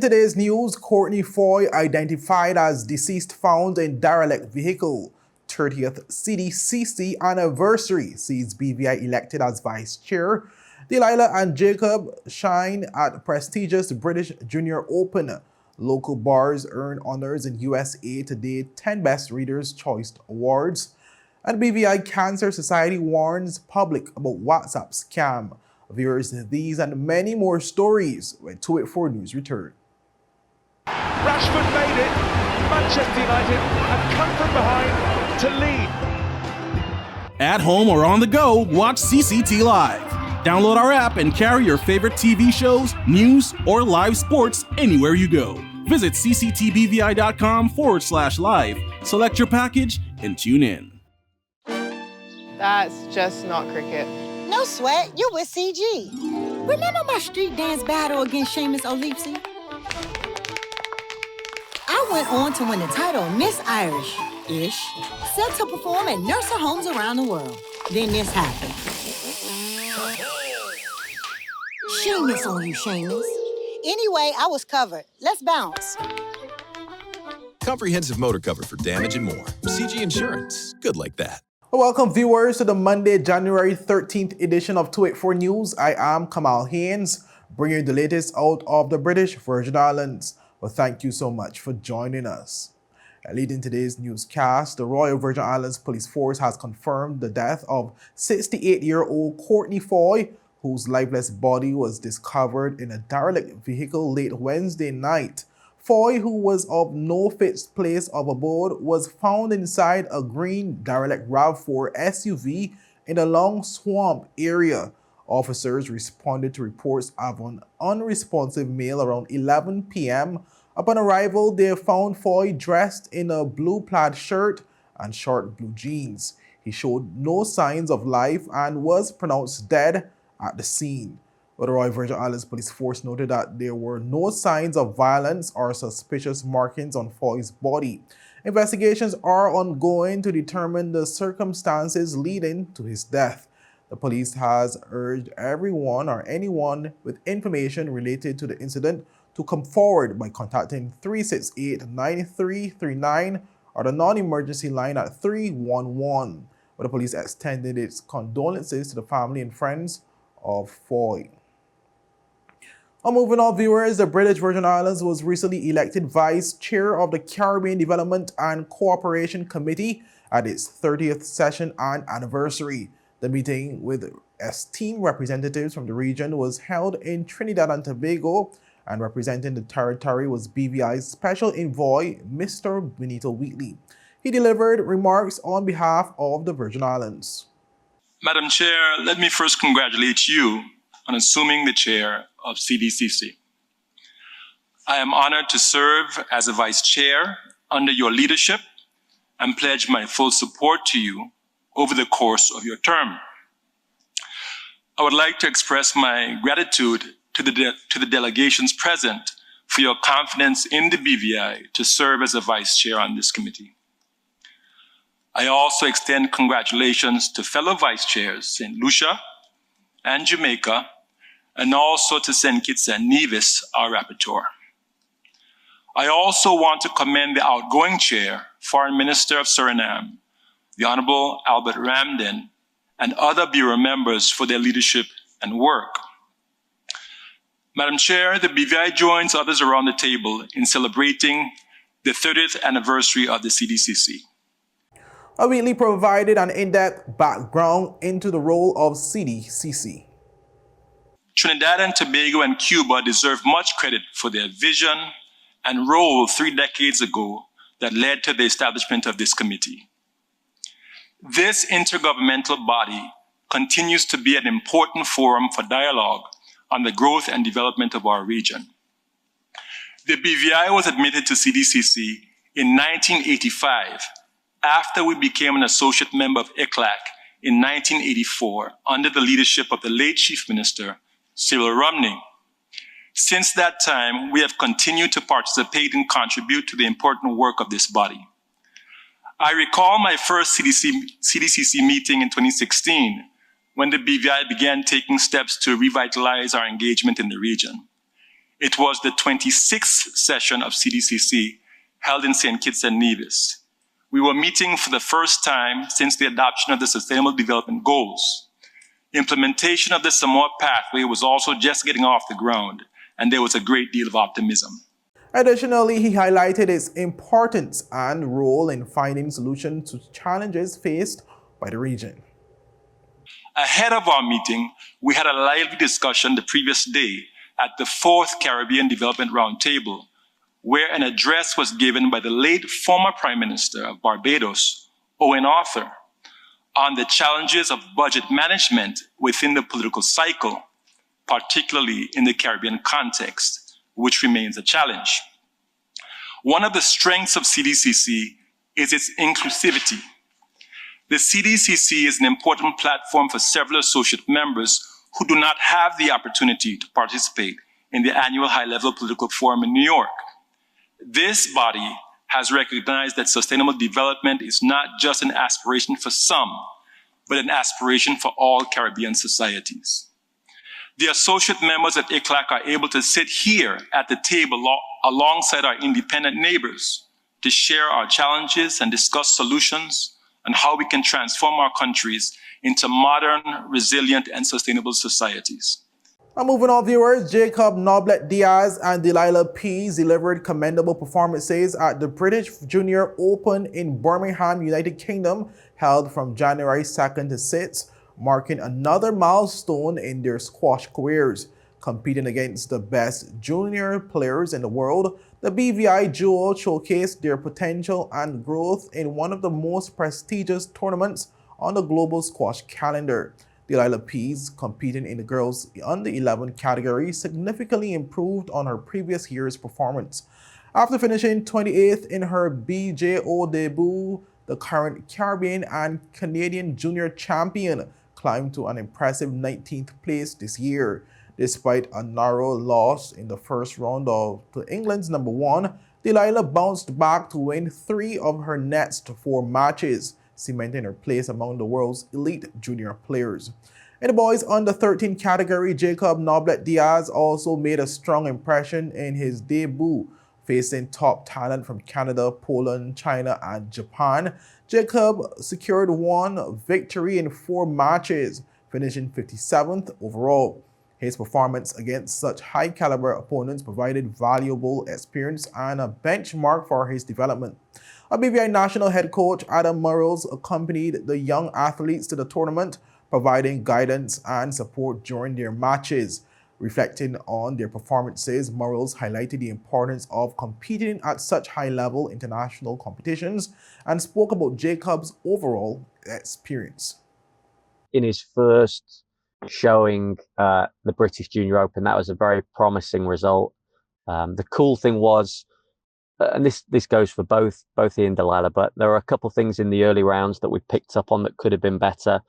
today's news, Courtney Foy identified as deceased found in derelict vehicle. 30th CDCC anniversary sees BVI elected as vice chair. Delilah and Jacob shine at prestigious British Junior Open. Local bars earn honors in USA Today 10 Best Readers' Choice Awards. And BVI Cancer Society warns public about WhatsApp scam. Viewers, these and many more stories when 284 News return. Rashford made it. Manchester United have come from behind to lead. At home or on the go, watch CCT Live. Download our app and carry your favorite TV shows, news, or live sports anywhere you go. Visit cctbvi.com/live, select your package, and tune in. That's just not cricket. No sweat, you're with CG. Remember my street dance battle against Seamus O'Leapsy? I went on to win the title Miss Irish-ish, set to perform at nursing homes around the world. Then this happened. Seamus on you, Seamus. Anyway, I was covered. Let's bounce. Comprehensive motor cover for damage and more. CG Insurance. Good like that. Welcome viewers to the Monday, January 13th edition of 284 News. I am Kamal Haynes, bringing you the latest out of the British Virgin Islands. Well, thank you so much for joining us. Leading today's newscast, the Royal Virgin Islands Police Force has confirmed the death of 68-year-old Courtney Foy, whose lifeless body was discovered in a derelict vehicle late Wednesday night. Foy, who was of no fixed place of abode, was found inside a green derelict RAV4 SUV in a long swamp area. Officers responded to reports of an unresponsive male around 11 p.m. Upon arrival, they found Foy dressed in a blue plaid shirt and short blue jeans. He showed no signs of life and was pronounced dead at the scene. But the Royal Virgin Islands Police Force noted that there were no signs of violence or suspicious markings on Foy's body. Investigations are ongoing to determine the circumstances leading to his death. The police has urged everyone or anyone with information related to the incident to come forward by contacting 368-9339 or the non-emergency line at 311. But the police extended its condolences to the family and friends of Foy. Moving on, viewers, the British Virgin Islands was recently elected vice chair of the Caribbean Development and Cooperation Committee at its 30th session and anniversary. The meeting with esteemed representatives from the region was held in Trinidad and Tobago, and representing the territory was BVI's Special Envoy, Mr. Benito Wheatley. He delivered remarks on behalf of the Virgin Islands. Madam Chair, let me first congratulate you on assuming the chair of CDCC. I am honored to serve as a vice chair under your leadership and pledge my full support to you over the course of your term. I would like to express my gratitude to the delegations present for your confidence in the BVI to serve as a vice chair on this committee. I also extend congratulations to fellow vice chairs St. Lucia and Jamaica, and also to St. Kitts and Nevis, our rapporteur. I also want to commend the outgoing chair, Foreign Minister of Suriname, the Honorable Albert Ramden, and other Bureau members for their leadership and work. Madam Chair, the BVI joins others around the table in celebrating the 30th anniversary of the CDCC. Wheatley provided an in-depth background into the role of CDCC. Trinidad and Tobago and Cuba deserve much credit for their vision and role 3 decades ago that led to the establishment of this committee. This intergovernmental body continues to be an important forum for dialogue on the growth and development of our region. The BVI was admitted to CDCC in 1985 after we became an associate member of ECLAC in 1984 under the leadership of the late Chief Minister, Cyril Romney. Since that time, we have continued to participate and contribute to the important work of this body. I recall my first CDCC meeting in 2016, when the BVI began taking steps to revitalize our engagement in the region. It was the 26th session of CDCC held in St. Kitts and Nevis. We were meeting for the first time since the adoption of the Sustainable Development Goals. Implementation of the Samoa pathway was also just getting off the ground, and there was a great deal of optimism. Additionally, he highlighted its importance and role in finding solutions to challenges faced by the region. Ahead of our meeting, we had a lively discussion the previous day at the 4th Caribbean Development Roundtable, where an address was given by the late former Prime Minister of Barbados, Owen Arthur, on the challenges of budget management within the political cycle, particularly in the Caribbean context, which remains a challenge. One of the strengths of CDCC is its inclusivity. The CDCC is an important platform for several associate members who do not have the opportunity to participate in the annual high-level political forum in New York. This body has recognized that sustainable development is not just an aspiration for some, but an aspiration for all Caribbean societies. The associate members of ICLAC are able to sit here at the table alongside our independent neighbors to share our challenges and discuss solutions and how we can transform our countries into modern, resilient, and sustainable societies. Now moving on, viewers, Jakob Noblet-Diaz and Delilah Pease delivered commendable performances at the British Junior Open in Birmingham, United Kingdom, held from January 2nd to 6th, marking another milestone in their squash careers. Competing against the best junior players in the world, the BVI duo showcased their potential and growth in one of the most prestigious tournaments on the global squash calendar. Delilah Pease, competing in the girls under 11 category, significantly improved on her previous year's performance. After finishing 28th in her BJO debut, the current Caribbean and Canadian junior champion climbed to an impressive 19th place this year. Despite a narrow loss in the first round to England's number 1, Delilah bounced back to win 3 of her next 4 matches, cementing her place among the world's elite junior players. In the boys under 13 category, Jakob Noblet-Diaz also made a strong impression in his debut, facing top talent from Canada, Poland, China, and Japan. Jakob secured 1 victory in 4 matches, finishing 57th overall. His performance against such high-caliber opponents provided valuable experience and a benchmark for his development. Our BVI national head coach Adam Murrells accompanied the young athletes to the tournament, providing guidance and support during their matches. Reflecting on their performances, Murrells highlighted the importance of competing at such high-level international competitions and spoke about Jakob's overall experience. In his first showing the British Junior Open, that was a very promising result. The cool thing was, and this goes for both he and Delilah, but there were a couple of things in the early rounds that we picked up on that could have been better,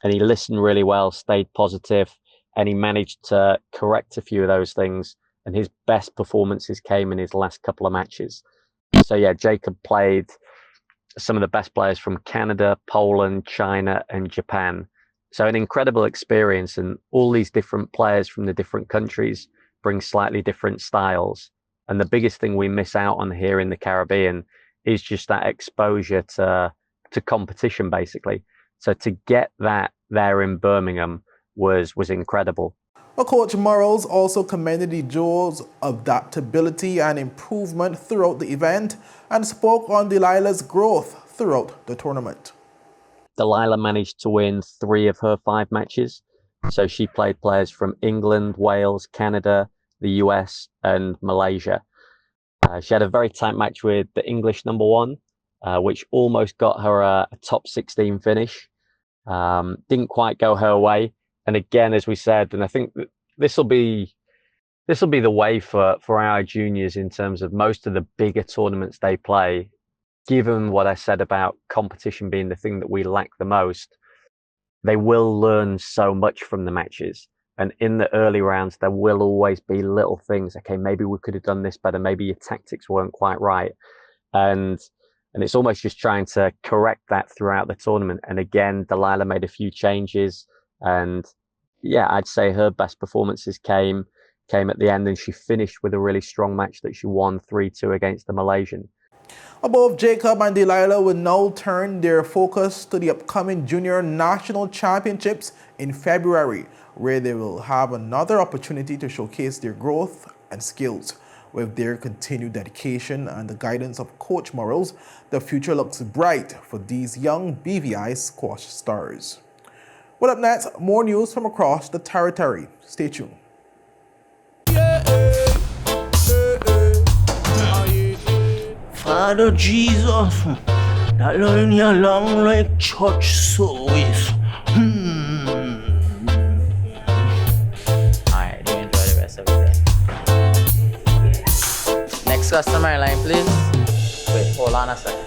and he listened really well, stayed positive, and he managed to correct a few of those things, and his best performances came in his last couple of matches. So yeah, Jakob played some of the best players from Canada, Poland, China, and Japan. So an incredible experience, and all these different players from the different countries bring slightly different styles. And the biggest thing we miss out on here in the Caribbean is just that exposure to competition, basically. So to get that there in Birmingham was incredible. Coach Murrells also commended the duo's adaptability and improvement throughout the event and spoke on Delilah's growth throughout the tournament. Delilah managed to win 3 of her 5 matches. So she played players from England, Wales, Canada, the US, and Malaysia. She had a very tight match with the English number 1, which almost got her a top 16 finish. Didn't quite go her way. And again, as we said, and I think this will be the way for our juniors in terms of most of the bigger tournaments they play. Given what I said about competition being the thing that we lack the most, they will learn so much from the matches. And in the early rounds, there will always be little things. Okay, maybe we could have done this better. Maybe your tactics weren't quite right. And it's almost just trying to correct that throughout the tournament. And again, Delilah made a few changes. And yeah, I'd say her best performances came came at the end, and she finished with a really strong match that she won 3-2 against the Malaysian. Both Jakob and Delilah will now turn their focus to the upcoming Junior National Championships in February, where they will have another opportunity to showcase their growth and skills. With their continued dedication and the guidance of Coach Morales, the future looks bright for these young BVI squash stars. Well, up next, more news from across the territory. Stay tuned. Father Jesus, that line here long like church service. Alright, do enjoy the rest of it then. Next customer line, please. Wait, hold on a second.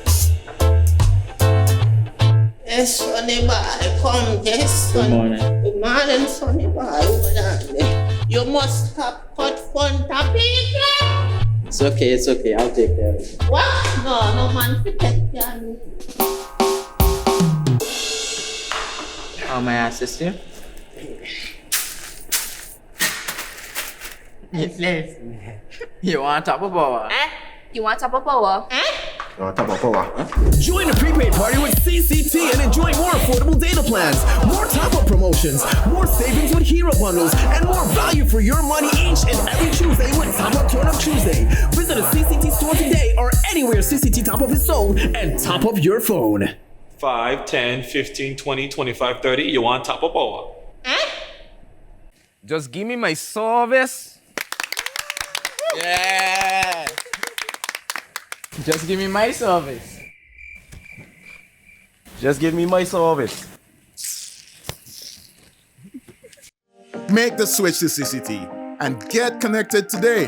Yes, Sonny boy, come, yes, son. Good morning. Good morning, Sonny boy. Hold on there. You must have cut fun topic. It's okay, I'll take care of it. What? No man protect you. How may I assist you? You want top of power? You want top of power? Join the prepaid party with CCT and enjoy more affordable data plans, more top-up promotions, more savings with hero bundles, and more value for your money each and every Tuesday with Top Up Turn Up Tuesday. Visit a CCT store today or anywhere CCT Top Up is sold and top up your phone. 5, 10, 15, 20, 25, 30. You want top of power? Just give me my service. Yeah! Just give me my service. Just give me my service. Make the switch to CCT and get connected today.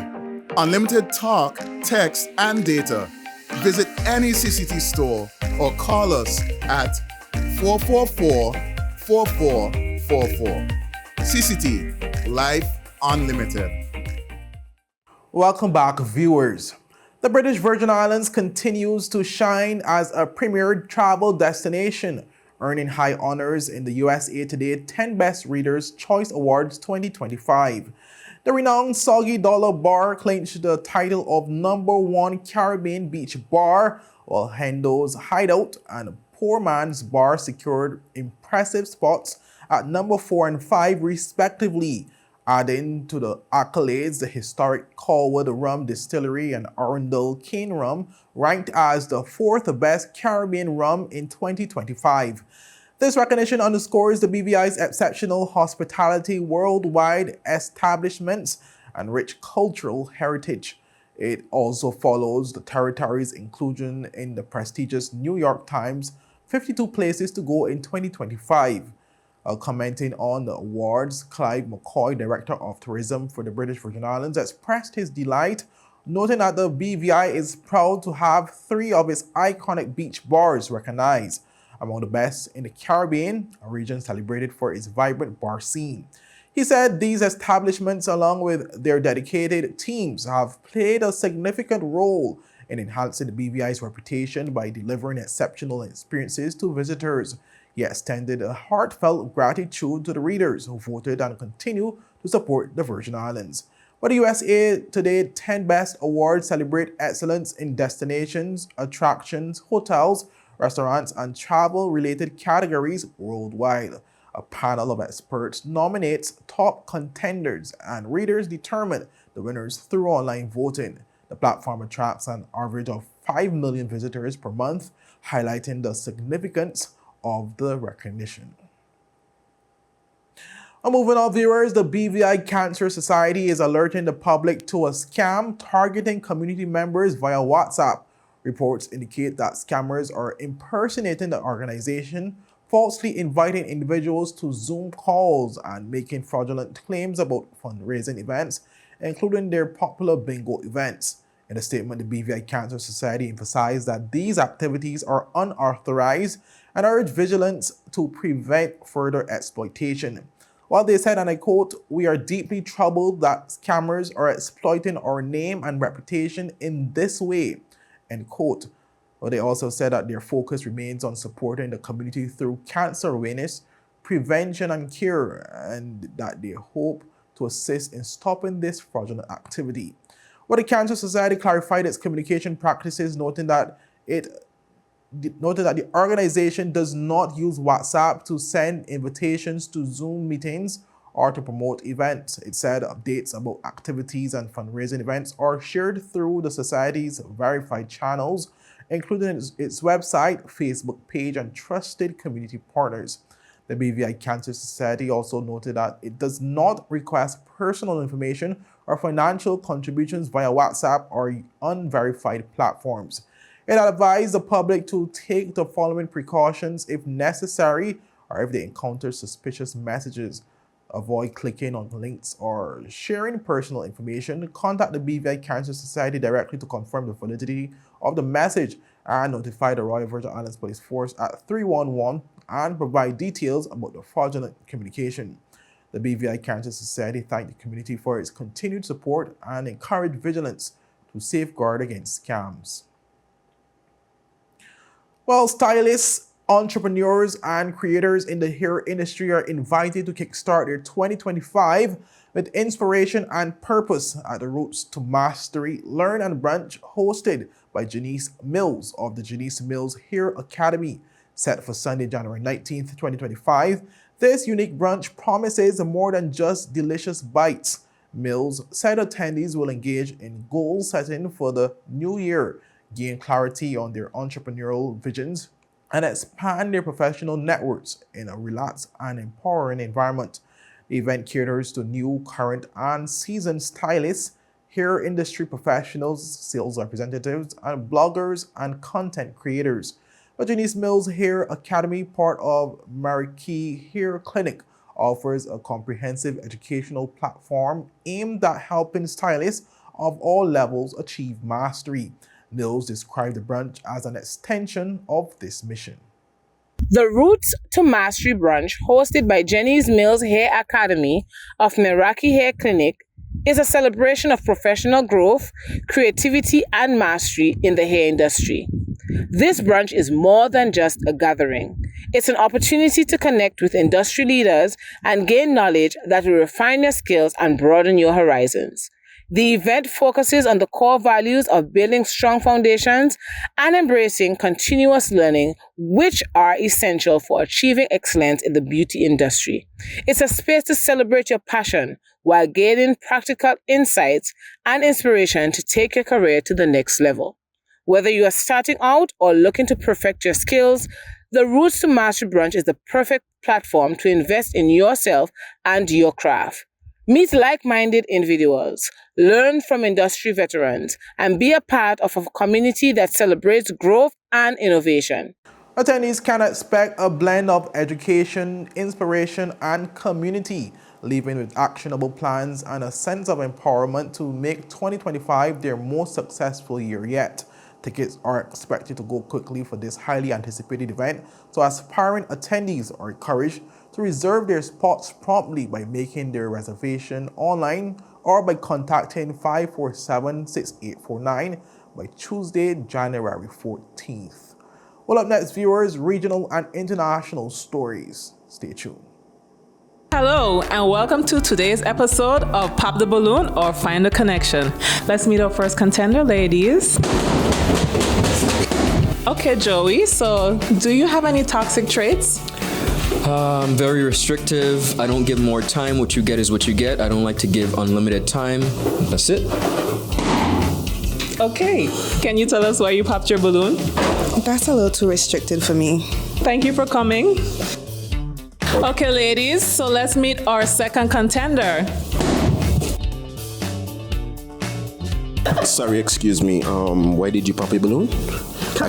Unlimited talk, text, and data. Visit any CCT store or call us at 444-4444. CCT, Life Unlimited. Welcome back, viewers. The British Virgin Islands continues to shine as a premier travel destination, earning high honors in the USA Today 10 Best Readers' Choice Awards 2025. The renowned Soggy Dollar Bar clinched the title of #1 Caribbean beach bar, while Hendo's Hideout and Poor Man's Bar secured impressive spots at #4 and 5 respectively. Adding to the accolades, the historic Colwood Rum Distillery and Arundel Cane Rum ranked as the 4th best Caribbean rum in 2025. This recognition underscores the BVI's exceptional hospitality, worldwide establishments, and rich cultural heritage. It also follows the territory's inclusion in the prestigious New York Times 52 Places to Go in 2025. Commenting on the awards, Clive McCoy, Director of Tourism for the British Virgin Islands, expressed his delight, noting that the BVI is proud to have 3 of its iconic beach bars recognized among the best in the Caribbean, a region celebrated for its vibrant bar scene. He said these establishments, along with their dedicated teams, have played a significant role in enhancing the BVI's reputation by delivering exceptional experiences to visitors. He extended a heartfelt gratitude to the readers who voted and continue to support the Virgin Islands. But the USA Today 10 Best Awards celebrate excellence in destinations, attractions, hotels, restaurants, and travel-related categories worldwide. A panel of experts nominates top contenders, and readers determine the winners through online voting. The platform attracts an average of 5 million visitors per month, highlighting the significance of the recognition. Moving on, viewers, the BVI Cancer Society is alerting the public to a scam targeting community members via WhatsApp. Reports indicate that scammers are impersonating the organization, falsely inviting individuals to Zoom calls and making fraudulent claims about fundraising events, including their popular bingo events. In a statement, the BVI Cancer Society emphasized that these activities are unauthorized and urged vigilance to prevent further exploitation. While they said, and I quote, "We are deeply troubled that scammers are exploiting our name and reputation in this way," end quote. Well, they also said that their focus remains on supporting the community through cancer awareness, prevention, and cure, and that they hope to assist in stopping this fraudulent activity. Well, the Cancer Society clarified its communication practices, noting that the organization does not use WhatsApp to send invitations to Zoom meetings or to promote events. It said updates about activities and fundraising events are shared through the Society's verified channels, including its website, Facebook page, and trusted community partners. The BVI Cancer Society also noted that it does not request personal information or financial contributions via WhatsApp or unverified platforms. It advised the public to take the following precautions if necessary or if they encounter suspicious messages. Avoid clicking on links or sharing personal information. Contact the BVI Cancer Society directly to confirm the validity of the message and notify the Royal Virgin Islands Police Force at 311 and provide details about the fraudulent communication. The BVI Cancer Society thanked the community for its continued support and encouraged vigilance to safeguard against scams. Well, stylists, entrepreneurs, and creators in the hair industry are invited to kickstart their 2025 with inspiration and purpose at the Roots to Mastery Learn and Brunch hosted by Janice Mills of the Janice Mills Hair Academy. Set for Sunday, January 19th, 2025, this unique brunch promises more than just delicious bites. Mills said attendees will engage in goal setting for the new year, gain clarity on their entrepreneurial visions, and expand their professional networks in a relaxed and empowering environment. The event caters to new, current, and seasoned stylists, hair industry professionals, sales representatives, and bloggers and content creators. The Janice Mills Hair Academy, part of Marquee Hair Clinic, offers a comprehensive educational platform aimed at helping stylists of all levels achieve mastery. Mills described the brunch as an extension of this mission. The Roots to Mastery brunch, hosted by Janice Mills Hair Academy of Meraki Hair Clinic, is a celebration of professional growth, creativity, and mastery in the hair industry. This brunch is more than just a gathering. It's an opportunity to connect with industry leaders and gain knowledge that will refine your skills and broaden your horizons. The event focuses on the core values of building strong foundations and embracing continuous learning, which are essential for achieving excellence in the beauty industry. It's a space to celebrate your passion while gaining practical insights and inspiration to take your career to the next level. Whether you are starting out or looking to perfect your skills, the Roots to Mastery brunch is the perfect platform to invest in yourself and your craft. Meet like-minded individuals, learn from industry veterans, and be a part of a community that celebrates growth and innovation. Attendees can expect a blend of education, inspiration, and community, leaving with actionable plans and a sense of empowerment to make 2025 their most successful year yet. Tickets are expected to go quickly for this highly anticipated event, so aspiring attendees are encouraged to reserve their spots promptly by making their reservation online or by contacting 547-6849 by Tuesday, January 14th. Well, up next, viewers, regional and international stories. Stay tuned. Hello and welcome to today's episode of Pop the Balloon or Find the Connection. Let's meet our first contender, ladies. Okay, Joey, so do you have any toxic traits? I'm very restrictive. I don't give more time. What you get is what you get. I don't like to give unlimited time. That's it. Okay. Can you tell us why you popped your balloon? That's a little too restricted for me. Thank you for coming. Okay, ladies, so let's meet our second contender. Sorry, excuse me. Why did you pop a balloon? I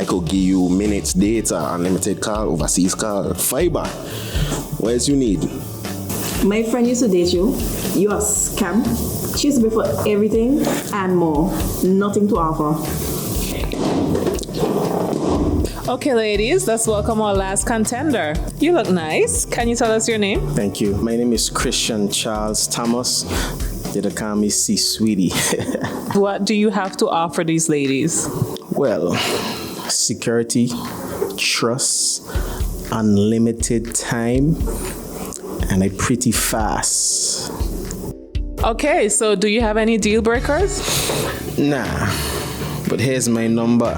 could give you minutes, data, unlimited call, overseas call, fiber. What else you need? My friend used to date you. You are scam. She used to pay for everything and more. Nothing to offer. Okay, ladies, let's welcome our last contender. You look nice. Can you tell us your name? Thank you. My name is Christian Charles Thomas. They call me C Sweetie. What do you have to offer these ladies? Well, security, trust, unlimited time, and it pretty fast. Okay, so do you have any deal breakers? Nah, but here's my number.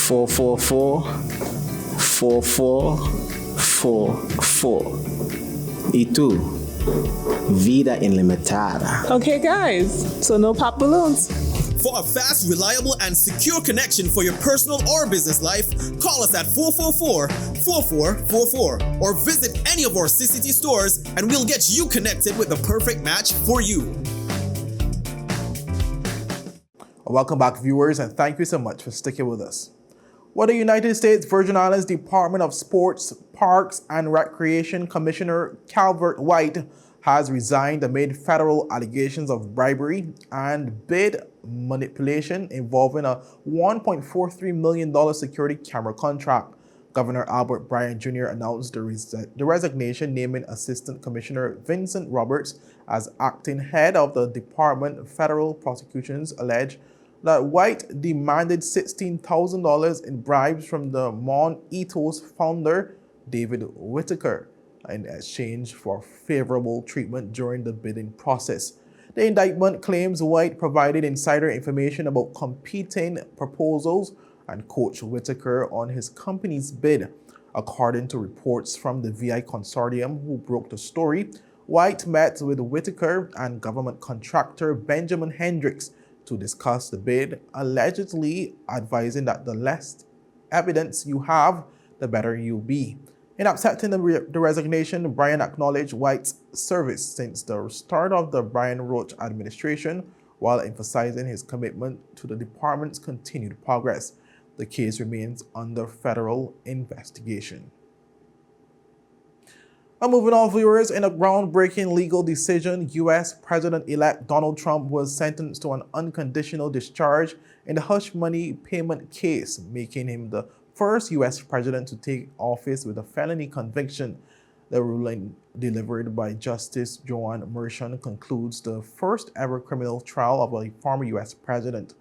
444-4444. Y tú, vida ilimitada. Okay, guys, so no pop balloons. For a fast, reliable, and secure connection for your personal or business life, call us at 444-4444 or visit any of our CCT stores and we'll get you connected with the perfect match for you. Welcome back, viewers, and thank you so much for sticking with us. Well, the United States Virgin Islands Department of Sports, Parks, and Recreation Commissioner Calvert White has resigned amid federal allegations of bribery and bid manipulation involving a $1.43 million security camera contract. Governor Albert Bryan Jr. announced the resignation, naming Assistant Commissioner Vincent Roberts as acting head of the department. Federal prosecutions allege that White demanded $16,000 in bribes from the Mon Ethos founder, David Whitaker, in exchange for favorable treatment during the bidding process. The indictment claims White provided insider information about competing proposals and coached Whitaker on his company's bid. According to reports from the VI Consortium, who broke the story, White met with Whitaker and government contractor Benjamin Hendricks to discuss the bid, allegedly advising that the less evidence you have, the better you'll be. In accepting the resignation, Bryan acknowledged White's service since the start of the Brian Roach administration, while emphasizing his commitment to the department's continued progress. The case remains under federal investigation. Now moving on, viewers, in a groundbreaking legal decision, U.S. President-elect Donald Trump was sentenced to an unconditional discharge in the hush money payment case, making him the first U.S. president to take office with a felony conviction. The ruling, delivered by Justice Joan Merchan, concludes the first ever criminal trial of a former U.S. president.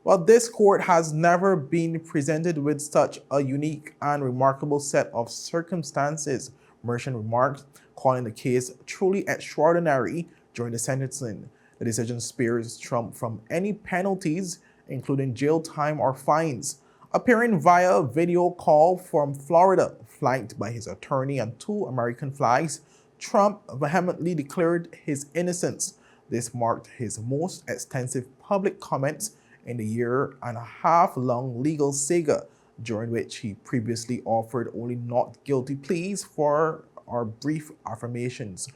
While this court has never been presented with such a unique and remarkable set of circumstances, Merchan remarked, calling the case truly extraordinary during the sentencing. The decision spares Trump from any penalties, including jail time or fines. Appearing via video call from Florida, flanked by his attorney and 2 American flags, Trump vehemently declared his innocence. This marked his most extensive public comments in the year-and-a-half-long legal saga, during which he previously offered only not guilty pleas for or brief affirmations.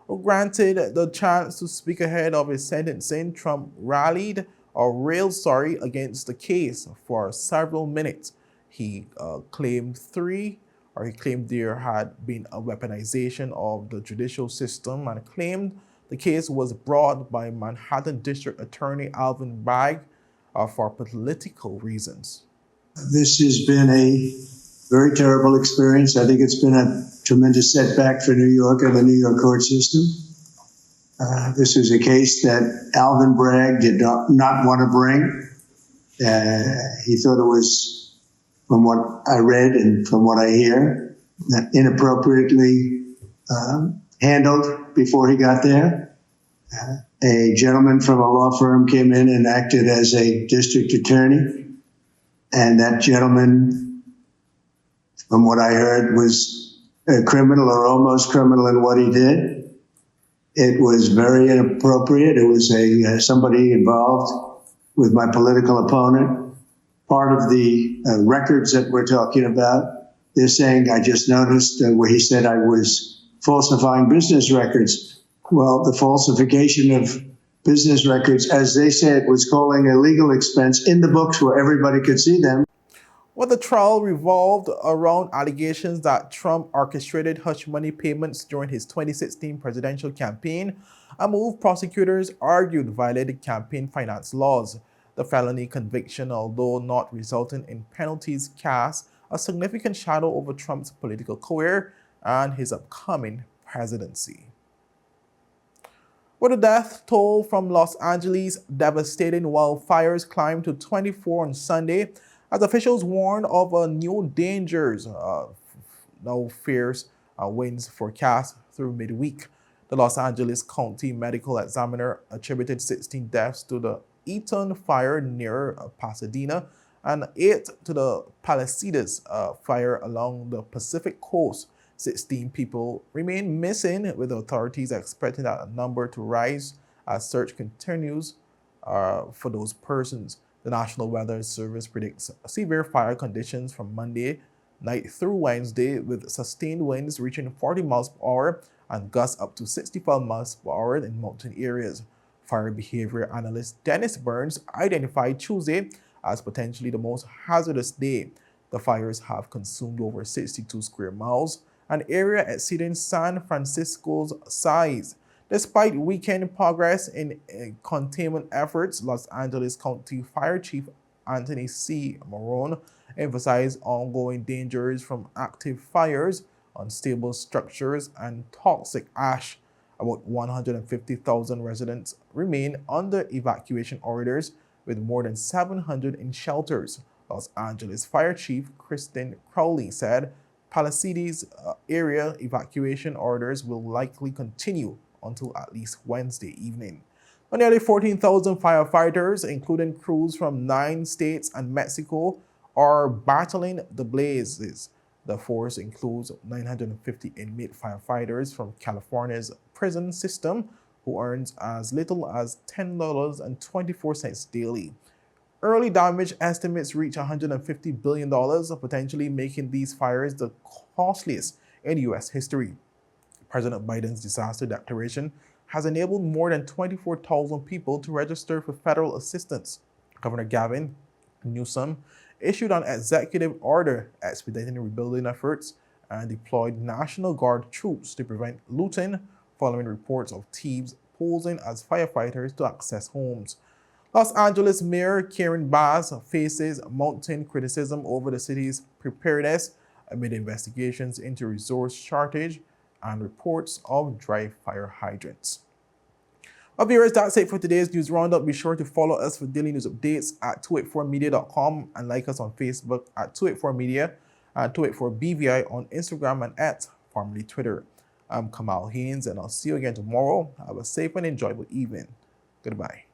Granted the chance to speak ahead of his sentencing, Trump railed against the case for several minutes. He claimed there had been a weaponization of the judicial system and claimed the case was brought by Manhattan District Attorney Alvin Bragg for political reasons. This has been a very terrible experience. I think it's been a tremendous setback for New York and the New York court system. This is a case that Alvin Bragg did not want to bring. He thought it was, from what I read and from what I hear, inappropriately handled before he got there. A gentleman from a law firm came in and acted as a district attorney. And that gentleman, from what I heard, was a criminal or almost criminal in what he did. It was very inappropriate. It was somebody involved with my political opponent. Part of the records that we're talking about, they're saying, I just noticed where he said I was falsifying business records. Well, the falsification of business records, as they said, was calling a legal expense in the books where everybody could see them. Well, the trial revolved around allegations that Trump orchestrated hush money payments during his 2016 presidential campaign, a move prosecutors argued violated campaign finance laws. The felony conviction, although not resulting in penalties, cast a significant shadow over Trump's political career and his upcoming presidency. With the death toll from Los Angeles' devastating wildfires climbed to 24 on Sunday, as officials warned of new dangers. Now fears winds forecast through midweek. The Los Angeles County Medical Examiner attributed 16 deaths to the Eaton fire near Pasadena and 8 to the Palisades fire along the Pacific coast. 16 people remain missing, with authorities expecting that number to rise as search continues for those persons. The National Weather Service predicts severe fire conditions from Monday night through Wednesday, with sustained winds reaching 40 miles per hour and gusts up to 65 miles per hour in mountain areas. Fire behavior analyst Dennis Burns identified Tuesday as potentially the most hazardous day. The fires have consumed over 62 square miles, an area exceeding San Francisco's size. Despite weekend progress in containment efforts, Los Angeles County Fire Chief Anthony C. Marone emphasized ongoing dangers from active fires, unstable structures, and toxic ash. About 150,000 residents remain under evacuation orders, with more than 700 in shelters. Los Angeles Fire Chief Kristen Crowley said Palisades area evacuation orders will likely continue until at least Wednesday evening. Nearly 14,000 firefighters, including crews from 9 states and Mexico, are battling the blazes. The force includes 950 inmate firefighters from California's prison system, who earns as little as $10.24 daily. Early damage estimates reach $150 billion, potentially making these fires the costliest in U.S. history. President Biden's disaster declaration has enabled more than 24,000 people to register for federal assistance. Governor Gavin Newsom issued an executive order expediting rebuilding efforts and deployed National Guard troops to prevent looting following reports of thieves posing as firefighters to access homes. Los Angeles Mayor Karen Bass faces mounting criticism over the city's preparedness amid investigations into resource shortage and reports of dry fire hydrants. Well, viewers, that's it for today's news roundup. Be sure to follow us for daily news updates at 284media.com and like us on Facebook at 284media and 284BVI on Instagram and at formerly Twitter. I'm Kamal Haynes, and I'll see you again tomorrow. Have a safe and enjoyable evening. Goodbye.